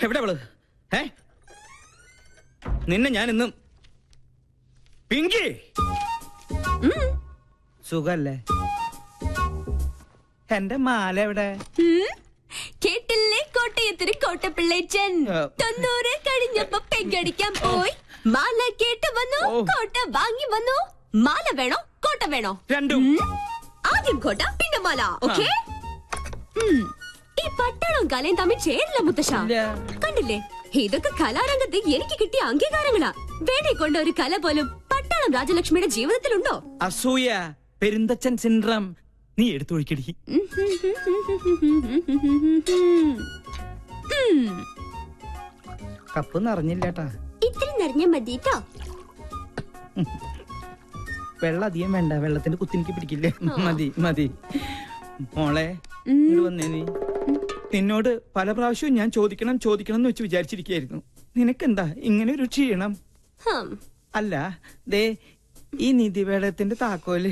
എവിടെ അവള്? നിന്നെ ഞാൻ ഇന്നും പിങ്കി സുഖല്ലേ? എന്റെ മാല എവിടെ? കേട്ടില്ലേ കോട്ടയത്തിന് കോട്ടപ്പിള്ളേച്ചൻ 90 കഴിഞ്ഞപ്പോ പെങ്കടിക്കാൻ പോയി. മാല കേട്ട് വന്നു, കോട്ട വാങ്ങി വന്നു. മാല വേണോ കോട്ട വേണോ? രണ്ടും. ആദ്യം കോട്ട പിന്നെ മാല. ഓക്കേ. ഈ പട്ടാളവും കലയും തമ്മിൽ ചേരില്ല മുത്തശ്ശ. കണ്ടില്ലേ, ഇതൊക്കെ കലാരംഗത്ത് എനിക്ക് കിട്ടിയ അംഗീകാരങ്ങളാ. വേണേ കൊണ്ട ഒരു കല പോലും പട്ടാളം രാജലക്ഷ്മിയുടെ ജീവിതത്തിലുണ്ടോ? അസൂയ, പെരുന്തച്ചൻ സിൻഡ്രം. നീ എടുത്തൊഴിക്കടി. കപ്പ് നിറഞ്ഞില്ലേട്ടാ. ഇത്തിരി നിറഞ്ഞ മതിട്ടോ. വെള്ളം അധികം വേണ്ട, വെള്ളത്തിന്റെ കുത്തിനിക്ക് പിടിക്കില്ലേ. മതി മതി. മോളെ ഇങ്ങോട്ട് വന്നേ. നീ നിന്നോട് പല പ്രാവശ്യവും ഞാൻ ചോദിക്കണം ചോദിക്കണം എന്ന് വെച്ച് വിചാരിച്ചിരിക്കുകയായിരുന്നു. നിനക്കെന്താ ഇങ്ങനെ ഒരു ക്ഷീണം? അല്ല, ദേ ഈ നിധിവേടത്തിന്റെ താക്കോല്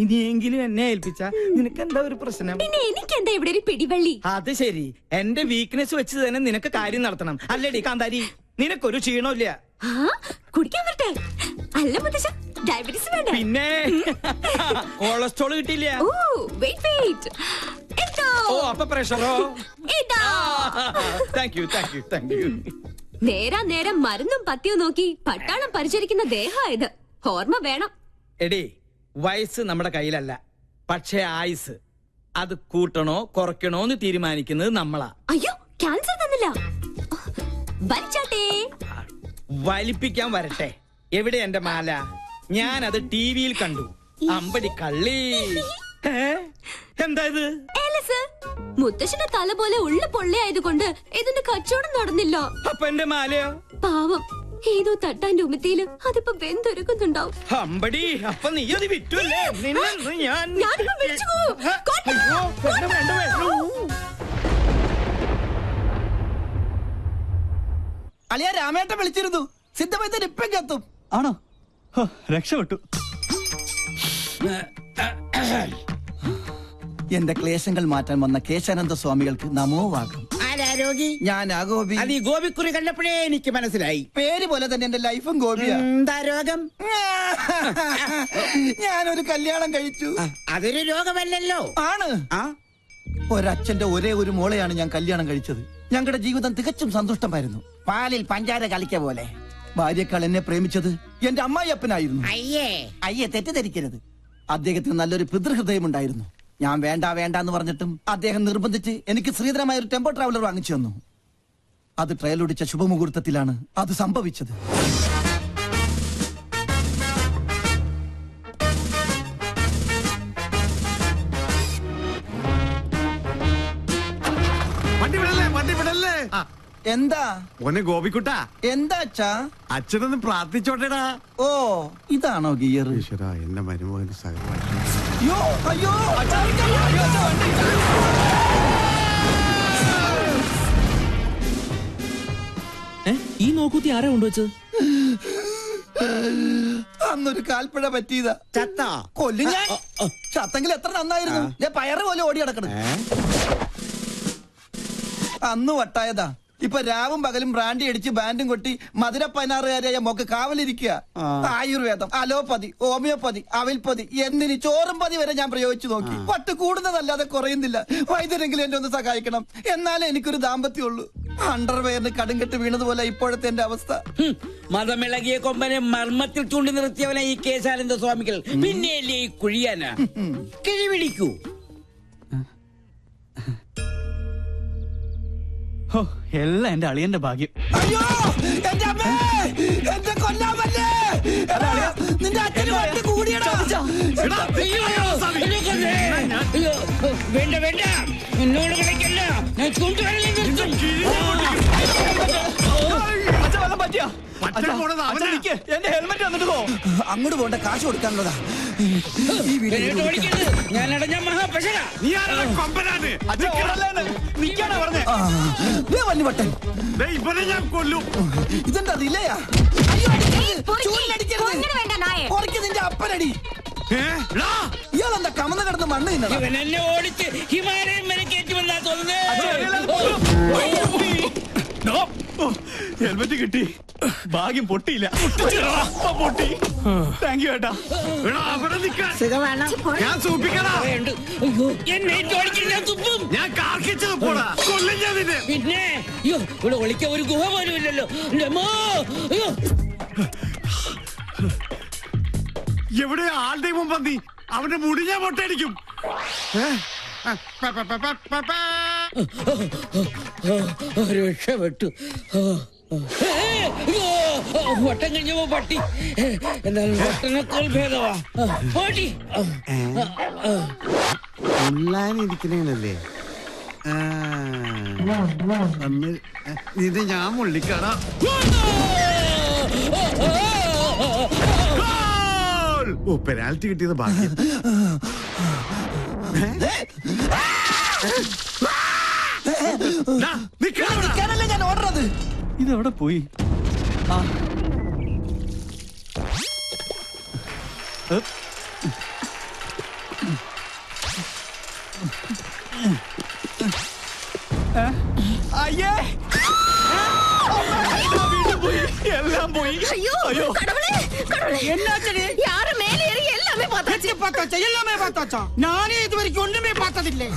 ഇനിയെങ്കിലും എന്നെ ഏൽപ്പിച്ച നിനക്കെന്താ ഒരു പ്രശ്നം? പിന്നെ എനിക്കെന്താ ഇവിടെ ഒരു പിടിവള്ളി? അത് ശരി, എന്റെ വീക്ക്നെസ് വെച്ച് തന്നെ നിനക്ക് കാര്യം നടത്തണം അല്ലേടി കാന്താരി? നിനക്കൊരു ക്ഷീണമില്ല. കുടിക്കാൻ പറ്റേ? അല്ല മുത്തശ്ശ, ഡയബറ്റീസ് വേണ്ട. പിന്നെ കൊളസ്ട്രോൾ കിട്ടിയില്ല. ഓ, അപ്പൊ പ്രഷറോ? Thank you thank you thank you. നേരം മരുന്നും പത്തിയും നോക്കി പട്ടാളം പരിചരിക്കുന്ന ദേഹായത്. ഓർമ്മ വേണം. എടി, വയസ്സ് നമ്മുടെ കയ്യിലല്ല, പക്ഷേ ആയുസ് അത് കൂട്ടണോ കുറയ്ക്കണോ എന്ന് തീരുമാനിക്കുന്നത് നമ്മളാ. അയ്യോ, ക്യാൻസർ തന്നില്ല. വലിച്ചാട്ടേ. വലിപ്പിക്കാൻ വരട്ടെ. എവിടെ എന്റെ മാല? ഞാൻ അത് ടിവിയിൽ കണ്ടു. അമ്പടി കള്ളി. എന്താ ഇത്? മുത്തശ്ശന്റെ തല പോലെ ഉള്ള പൊള്ളയായതുകൊണ്ട് ഇതിന്റെ കച്ചവടം നടന്നില്ല. അപ്പൊ എന്റെ മാലയോ? പാവം, ഏതോ തട്ടാന്റെ ഉമിത്തിയില് അതിപ്പോ വെന്തൊരുക്കുന്നുണ്ടാവും. അമ്പടി, അപ്പൊ നീ അത് വിറ്റുല്ലേ? അളിയ രാമേട്ടൻ വിളിച്ചിരുന്നു. സിദ്ധമൈത്തൻ ഇപ്പം എത്തും. ആണോ? രക്ഷപ്പെട്ടു. എന്റെ ക്ലേശങ്ങൾ മാറ്റാൻ വന്ന കേശാനന്ദ സ്വാമികൾക്ക് നമോവാകം. ഞാൻ ഗോപി. അത് ഈ ഗോപിക്കുറി കണ്ടപ്പോഴേ എനിക്ക് മനസ്സിലായി. പേര് പോലെ തന്നെ എന്റെ ലൈഫും ഗോപിയാ. എന്താ രോഗം? ഞാനൊരു കല്യാണം കഴിച്ചു. അതൊരു രോഗമല്ലല്ലോ. ആണ്. ഒരച്ഛന്റെ ഒരേ ഒരു മോളെയാണ് ഞാൻ കല്യാണം കഴിച്ചത്. ഞങ്ങളുടെ ജീവിതം തികച്ചും സന്തുഷ്ടമായിരുന്നു. പാലിൽ പഞ്ചാര കളിക്ക പോലെ. ഭാര്യക്കാൾ എന്നെ പ്രേമിച്ചത് എന്റെ അമ്മായിയപ്പനായിരുന്നു. അയ്യേ, തെറ്റിദ്ധരിക്കരുത്. അദ്ദേഹത്തിന് നല്ലൊരു പിതൃഹൃദയമുണ്ടായിരുന്നു. ഞാൻ വേണ്ട വേണ്ട എന്ന് പറഞ്ഞിട്ടും അദ്ദേഹം നിർബന്ധിച്ച് എനിക്ക് ശ്രീധരമായ ഒരു ടെമ്പോ ട്രാവലർ വാങ്ങിച്ചു തന്നു. അത് ട്രയലൊടിച്ച ശുഭമുഹൂർത്തത്തിലാണ് അത് സംഭവിച്ചത്. എന്താ ഗോപിക്കുട്ടാ? എന്താ അച്ഛാ? അച്ഛനൊന്ന് പ്രാർത്ഥിച്ചോട്ടേടാ. ഓ, ഇതാണോ ഗിയർ? എന്റെ മരുമകന് സഹകരണം. ഈ നോക്കൂത്തി ആരാ കൊണ്ടുവച്ചത്? അന്നൊരു കാൽപ്പഴ പറ്റിയതാ. ചത്താ? കൊല്ലു ഞാൻ. ചത്തെങ്കിൽ എത്ര നന്നായിരുന്നു. ഞാൻ പയറ് പോലെ ഓടി കിടക്കണം. അന്ന് വട്ടായതാ. ഇപ്പൊ രാവും പകലും ബ്രാൻഡി അടിച്ച് ബാൻഡും കൊട്ടി മധുര 16-കാരിയായ മോക്ക് കാവലിരിക്കുക. ആയുർവേദം, അലോപ്പതി, ഹോമിയോപ്പതി, അവിൽപ്പതി എന്തിന് ചോറും പതി വരെ ഞാൻ പ്രയോഗിച്ചു നോക്കി. പട്ട് കൂടുന്നതല്ലാതെ കുറയുന്നില്ല. വൈദ്യരെങ്കിലും എന്നെ ഒന്ന് സഹായിക്കണം, എന്നാലേ എനിക്കൊരു ദാമ്പത്യമുള്ളൂ. അണ്ടർവെയറിന് കടുങ്കെട്ട് വീണതുപോലെ ഇപ്പോഴത്തെ എന്റെ അവസ്ഥ. മതമിളകിയ കൊമ്പനെ മർമ്മത്തിൽ ചൂണ്ടി നിർത്തിയവനെ ഈ കേശാനന്ദ സ്വാമികൾ. പിന്നെയല്ലേ ഈ കുഴിയാന കിഴിപിടിക്കൂ. എല്ലാം എന്റെ അളിയന്റെ ഭാഗ്യം. അയ്യോ, എന്റെ അമ്മേ, എന്റെ കൊല്ലാമല്ലേ. നിന്റെ അച്ഛന് വണ്ടി കൂടിയടാ. വേണ്ട വേണ്ട, എന്നോട് കളിക്കല്ല. എന്റെ ഹെൽമെറ്റ് വന്നിട്ട് പോ. അങ്ങോട്ട് പോണ്ട, കാശ് കൊടുക്കാനുള്ളതാ. ഞാൻ അടഞ്ഞ മഹാപശക. വല്ലുവട്ടൻ ഞാൻ കൊല്ലും. ഇതെന്താ റിലയാ? നിന്റെ അപ്പനടി. ഇയാളെന്താ കമന്ന് കിടന്ന് മണ്ണ് തിന്നണം? ഇവൻ എന്നെ ഓടിച്ച് ഹിമാലയം വരെ കയറ്റി വന്നാ തോന്നുന്നത്. ഹെൽമെറ്റ് കിട്ടി, ഭാഗ്യം പൊട്ടിയില്ല. പൊട്ടി. താങ്ക് യു ഏട്ടാ. അവിടെ നിൽക്കാൻ ഞാൻ സൂപ്പിക്കടാ. അയ്യോ, എന്നെ ചോദിച്ചില്ല തുപ്പും. ഞാൻ കാർക്കിച്ചത് പോടാ, കൊല്ലും ഞാൻ നിന്നെ. പിന്നെ അയ്യോ, ഇവിടെ ഒളിക്കാൻ ഒരു ഗുഹ പോലും ഇല്ലല്ലോ. എൻ്റെ അമ്മോ. അയ്യോ, എവിടെ ആളുടെ മുമ്പന്തി അവന്റെ മുടി ഞാൻ പൊട്ടടിക്കും. രക്ഷപ്പെട്ടു. വട്ടം കഴിഞ്ഞപ്പോ പട്ടി, എന്നാലും വട്ടനേക്കാൾ ഭേദമാ പട്ടി. ഉള്ളാനിരിക്കണേനല്ലേ ഇത് ഞാൻ മുള്ളിക്കാടാ. ഓ, പെനാൽറ്റി കിട്ടിയത് ഭാഗ്യം. നിൽക്കാനല്ലേ ഞാൻ ഓർഡറത്. ഇതെവിടെ പോയി? ആ അയ്യേ, എല്ലാം പോയി. ஐயோ ஐயோ. கடவுளே கடவுளே என்னாச்சு? யாரு மேலே ஏறி எல்லாமே பார்த்தாச்சு. பார்த்தாச்சா? எல்லாமே பார்த்தாச்சா? நானே இது வரைக்கும் ஒண்ணுமே பார்த்ததில்லை.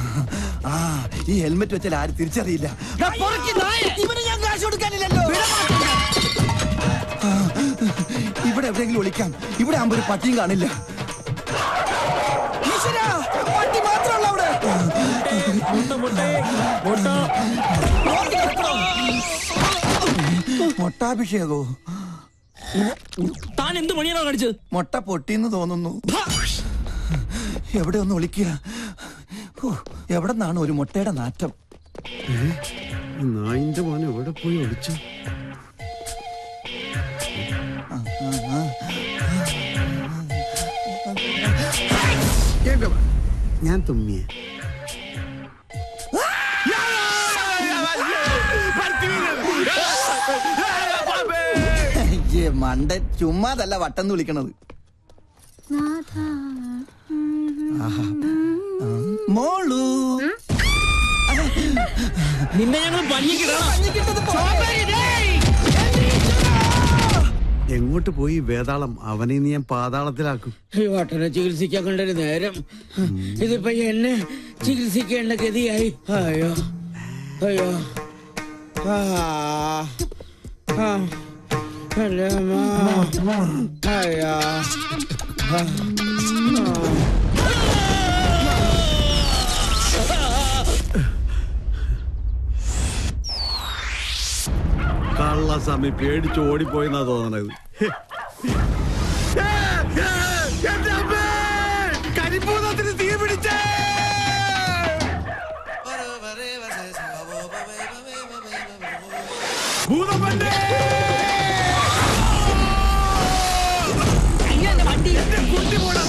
ആ, ഈ ഹെൽമെറ്റ് വെച്ചാൽ ആരും തിരിച്ചറിയില്ല. ഇവന് ഞാൻ കാശ് കൊടുക്കാനില്ലല്ലോ. ഇവിടെ എവിടെയെങ്കിലും ഒളിക്കാം. ഇവിടെ ആകുമ്പോ ഒരു പട്ടിയും കാണില്ല. ഈശ്വരാ, പട്ടി മാത്രമല്ല അവിടെ. മൊട്ടാഭിഷേകോ? താൻ എന്ത് പണിയാണോ കാണിച്ചത്? മൊട്ട പൊട്ടിന്ന് തോന്നുന്നു. എവിടെ ഒന്ന് ഒളിക്കുക? എവിടെ നിന്നാണ് ഒരു മുട്ടയുടെ നാറ്റം? നായിന്റെ മോൻ എവിടെ പോയി ഒളിച്ചു? ഞാൻ തുമ്മിയ മണ്ടൻ, ചുമ്മാതല്ല വട്ടം വിളിക്കണത്. മോളു നിന്നെ ഞങ്ങൾ എങ്ങോട്ട് പോയി വേതാളം? അവനെ നീ ഞാൻ പാതാളത്തിലാക്കും. ഈ വട്ടനെ ചികിത്സിക്കാൻ കണ്ടൊരു നേരം, ഇതിപ്പോ എന്നെ ചികിത്സിക്കേണ്ട ഗതിയായി. അയ്യോ അയ്യോ, ആ ആ, എൻ്റെ അമ്മ. അയ്യോ, ആ, കള്ളസ്വാമി പേടിച്ച് ഓടിപ്പോയെന്നാ തോന്നണത്. കരിപ്പൂതത്തിന് തീ പിടിച്ചേ. ഭൂതപ്പന്റെ കുട്ടി പോടാ.